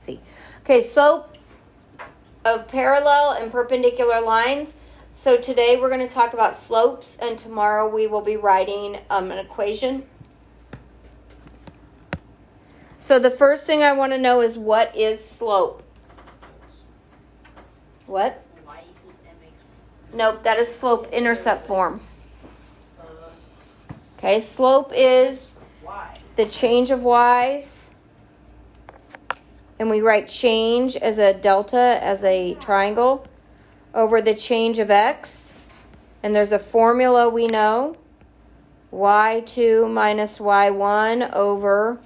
see. Okay, slope of parallel and perpendicular lines. So today we're going to talk about slopes, and tomorrow we will be writing an equation. So the first thing I want to know is, what is slope? What? Y equals mx. Nope, that is slope intercept form. Okay, slope is Y. the change of y's, and we write change as a delta, as a triangle, over the change of x. And there's a formula we know, y2 minus y1 over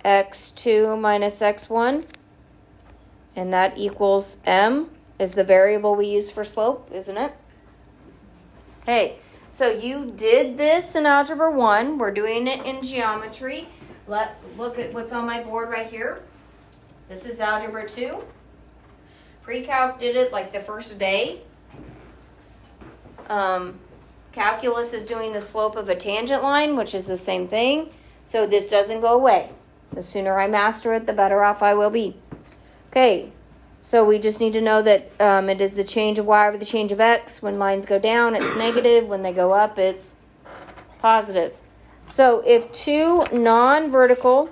x2 minus x1. And that equals m, is the variable we use for slope, isn't it? Okay, so you did this in Algebra 1. We're doing it in geometry. Look at what's on my board right here. This is Algebra 2. Pre-calc did it like the first day. Calculus is doing the slope of a tangent line, which is the same thing. So this doesn't go away. The sooner I master it, the better off I will be. Okay, so we just need to know that it is the change of y over the change of x. When lines go down, it's negative. When they go up, it's positive. So if two non-vertical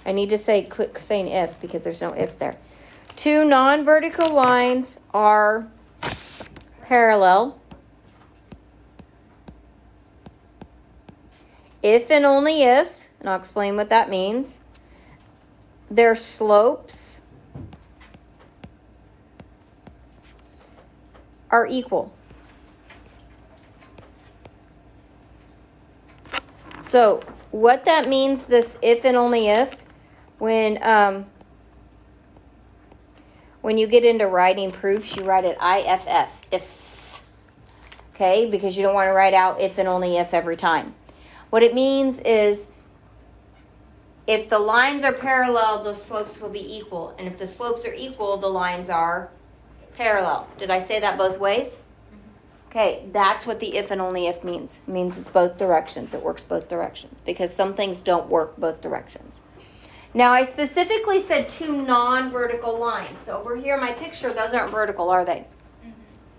I need to say, quit saying if, because there's no if there. Two non-vertical lines are parallel if and only if, and I'll explain what that means, their slopes are equal. So what that means, this if and only if, when you get into writing proofs, you write it IFF, if, okay, because you don't want to write out if and only if every time. What it means is, if the lines are parallel, the slopes will be equal. And if the slopes are equal, the lines are parallel. Did I say that both ways? Okay, that's what the if and only if means. It means it's both directions. It works both directions, because some things don't work both directions. Now, I specifically said two non-vertical lines. So over here in my picture, those aren't vertical, are they?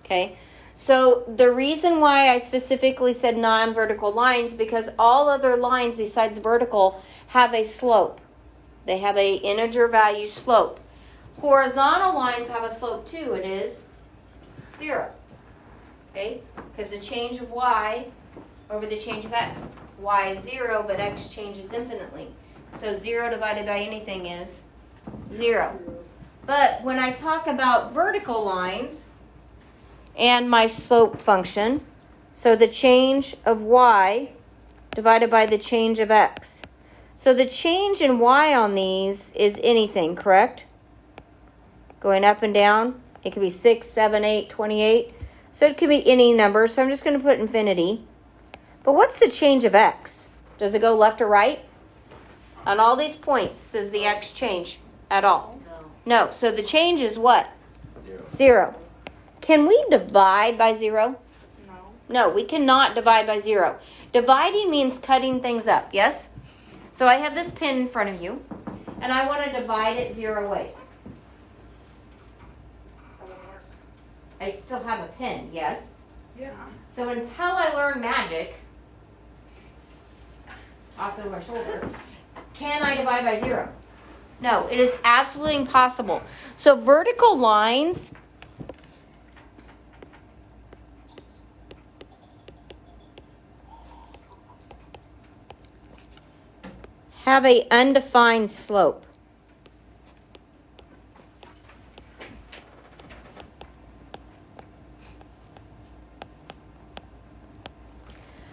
Okay. So the reason why I specifically said non-vertical lines, because all other lines besides vertical have a slope. They have a integer value slope. Horizontal lines have a slope too. It is 0. Okay? Because the change of y over the change of x. Y is 0, but x changes infinitely. So 0 divided by anything is 0. But when I talk about vertical lines and my slope function, so the change of y divided by the change of x. So the change in y on these is anything, correct? Going up and down. It could be 6, 7, 8, 28. So it could be any number. So I'm just going to put infinity. But what's the change of x? Does it go left or right? On all these points, does the x change at all? No. So the change is what? 0. Can we divide by 0? No. No, we cannot divide by 0. Dividing means cutting things up, yes? So I have this pin in front of you, and I want to divide it 0 ways. I still have a pin, yes? Yeah. So until I learn magic, toss it over my shoulder, can I divide by 0? No, it is absolutely impossible. So vertical lines have an undefined slope.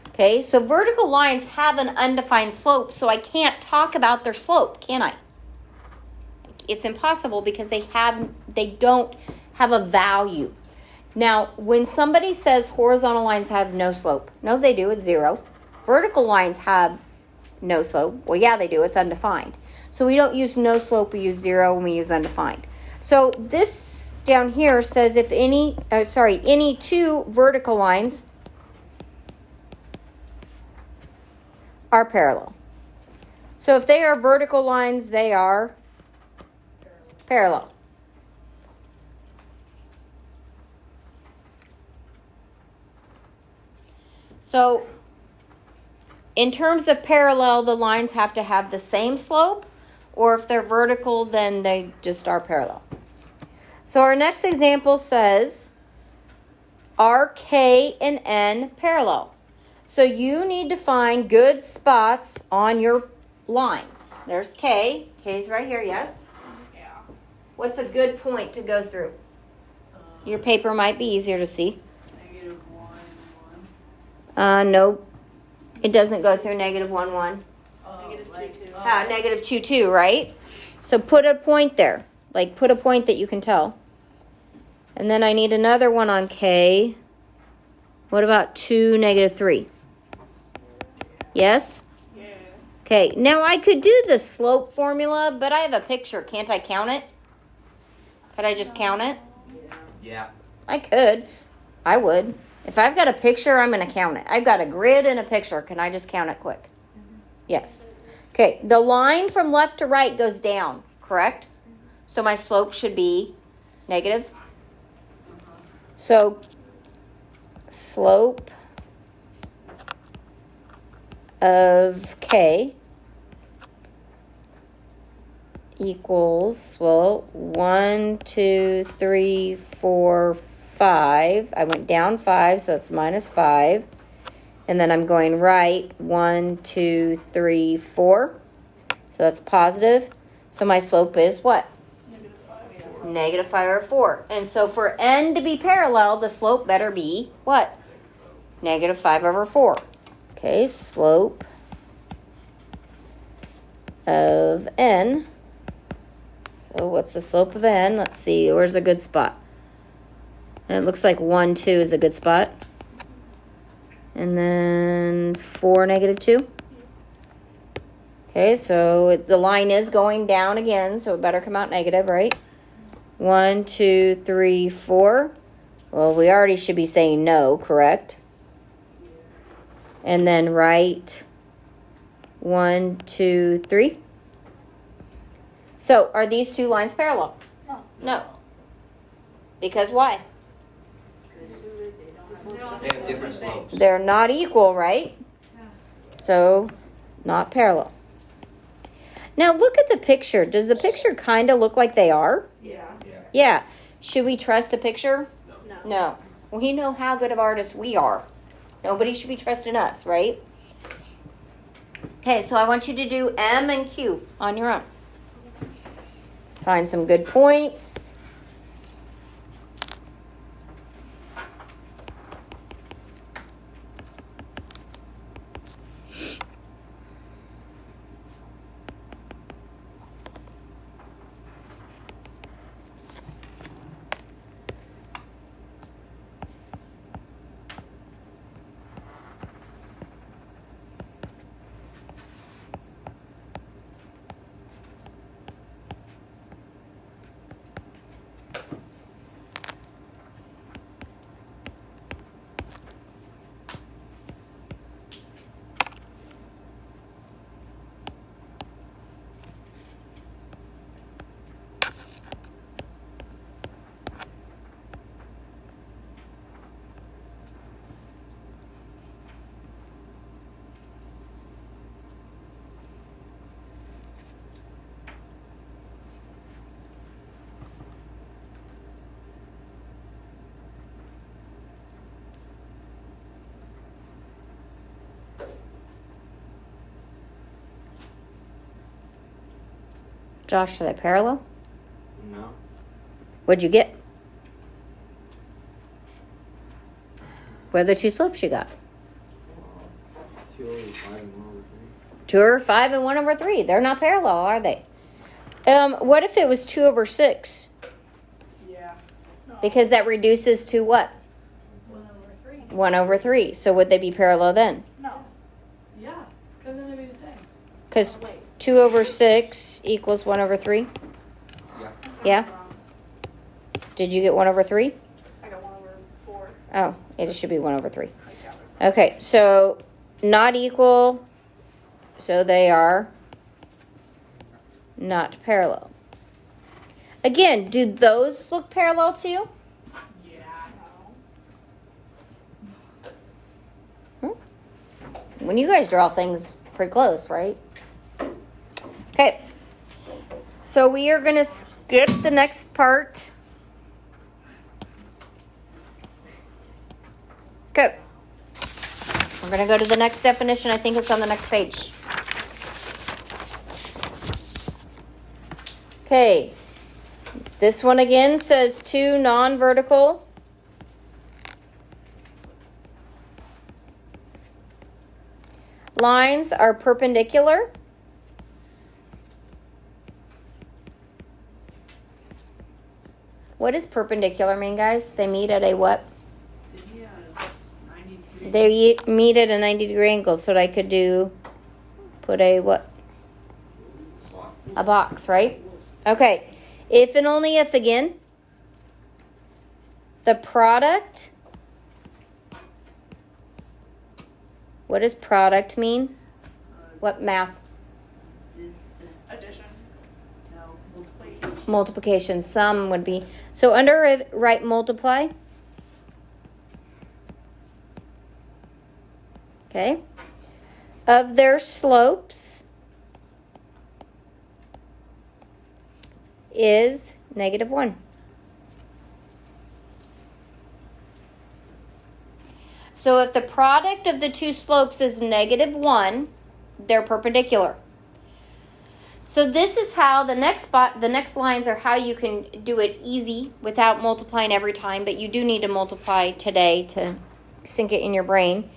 Okay, so vertical lines have an undefined slope, so I can't talk about their slope, can I? It's impossible because they don't have a value. Now, when somebody says horizontal lines have no slope, no, they do, it's 0. Vertical lines have no slope. Well, yeah, they do, it's undefined. So we don't use no slope, we use 0, and we use undefined. So this down here says if any two vertical lines are parallel. So if they are vertical lines, they are parallel. So in terms of parallel, the lines have to have the same slope, or if they're vertical, then they just are parallel. So our next example says, are K and N parallel? So you need to find good spots on your lines. There's K. K's right here, yes? Yeah. What's a good point to go through? Your paper might be easier to see. -1, No. It doesn't go through -1, 1. 1. -2, 2. -2, 2, right? So put a point there. Like, put a point that you can tell. And then I need another one on K. What about 2, -3? Yes? Yeah. Okay, now I could do the slope formula, but I have a picture. Can't I count it? Could I just count it? Yeah. I could. I would. If I've got a picture, I'm going to count it. I've got a grid and a picture. Can I just count it quick? Yes. Okay, the line from left to right goes down, correct? So my slope should be negative. So slope of K equals, well, 1, 2, 3, 4, 5. I went down 5, so that's -5. And then I'm going right, 1, 2, 3, 4. So that's positive. So my slope is what? -5 or 4. And so for N to be parallel, the slope better be what? -5/4. Okay, slope of N. So what's the slope of N? Let's see, where's a good spot? And it looks like 1, 2 is a good spot. And then 4, -2. Okay, so the line is going down again, so it better come out negative, right? 1, 2, 3, 4. Well, we already should be saying no, correct? And then right 1, 2, 3. So are these two lines parallel? No. Because why? They have different slopes. They're not equal, right? So not parallel. Now look at the picture. Does the picture kind of look like they are? Yeah. Yeah. Should we trust a picture? No. No. We know how good of artists we are. Nobody should be trusting us, right? Okay, so I want you to do M and Q on your own. Find some good points. Josh, are they parallel? No. What'd you get? What are the two slopes you got? 2 over 5 and 1 over 3. 2 over 5 and 1 over 3. They're not parallel, are they? What if it was 2 over 6? Yeah. Because that reduces to what? 1/3. 1 over 3. So would they be parallel then? No. Yeah. Because then they'd be the same. Because Oh, wait. 2 over 6 equals 1 over 3? Yeah. Yeah? Did you get 1 over 3? I got 1/4. Oh, it should be 1 over 3. I got it. Okay, so not equal So they are not parallel. Again, do those look parallel to you? Yeah. When you guys draw things pretty close, right? Okay. So we are going to skip the next part. Okay. We're going to go to the next definition. I think it's on the next page. Okay. This one again says two non-vertical lines are perpendicular. What does perpendicular mean, guys? They meet at a what? They meet at a 90-degree angle, so I could put a what? A box, right? Okay. If and only if again, the product, what does product mean? What math? Addition. No. Multiplication. Multiplication. Some would be. So under right multiply. Okay. Of their slopes is -1. So if the product of the two slopes is -1, they're perpendicular. So this is how the next lines are how you can do it easy without multiplying every time, but you do need to multiply today to sink it in your brain.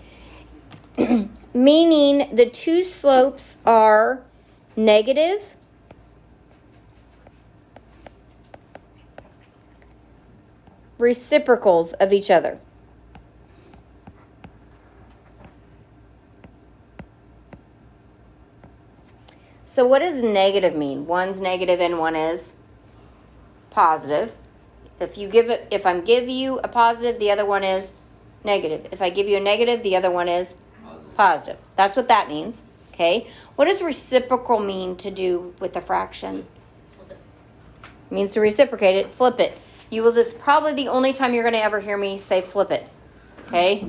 Meaning the two slopes are negative reciprocals of each other. So what does negative mean? One's negative and one is positive. If I give you a positive, the other one is negative. If I give you a negative, the other one is positive. That's what that means. Okay. What does reciprocal mean to do with a fraction? It means to reciprocate it, flip it. This is probably the only time you're going to ever hear me say flip it. Okay.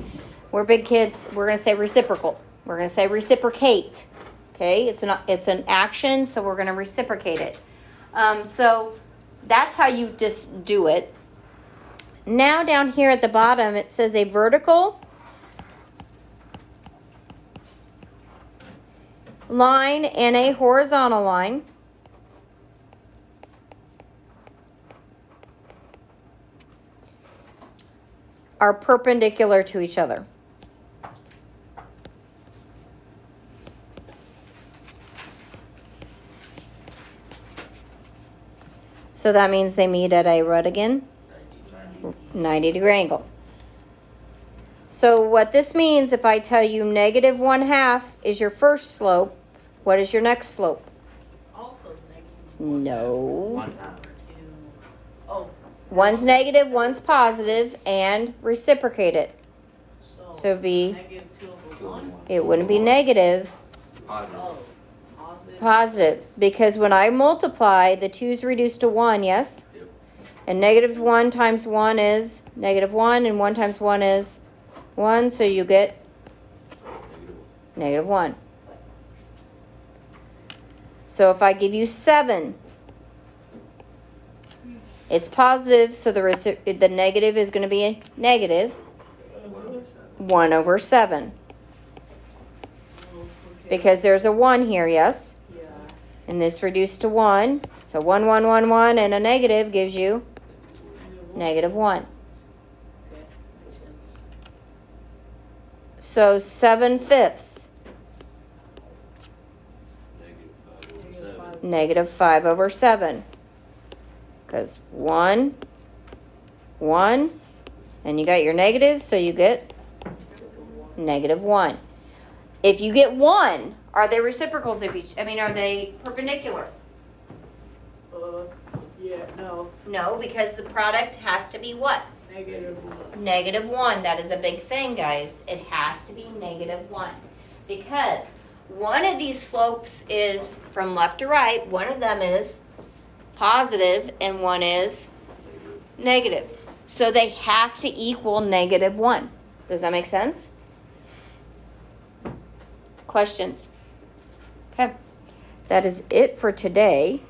We're big kids. We're going to say reciprocal. We're going to say reciprocate. Okay. It's an action, so we're going to reciprocate it. So that's how you just do it. Now down here at the bottom, it says a vertical line and a horizontal line are perpendicular to each other. So that means they meet at a what again? 90-degree angle. So what this means, if I tell you -1/2 is your first slope, what is your next slope? Also negative. No. 1/2. Oh. One's negative, one's positive, and reciprocate it. So it'd be, -2/1. it wouldn't be negative, Positive. Oh. Positive. positive. Because when I multiply, the 2's reduced to 1, yes? Yep. And -1 times 1 is -1, and 1 times 1 is 1, so you get -1. So if I give you 7, it's positive, so the negative is going to be a negative 1/7. Because there's a 1 here, yes? Yeah. And this reduced to 1. So 1, 1, 1, 1, and a negative gives you -1. Okay. Makes sense. So 7/5. -5/7. Because 1, 1, and you got your negative, so you get -1. If you get 1, are they reciprocals of each? Are they perpendicular? Yeah, no. No, because the product has to be what? -1. -1. That is a big thing, guys. It has to be -1. Because one of these slopes is from left to right, one of them is positive, and one is negative. So they have to equal -1. Does that make sense? Questions? Okay. That is it for today.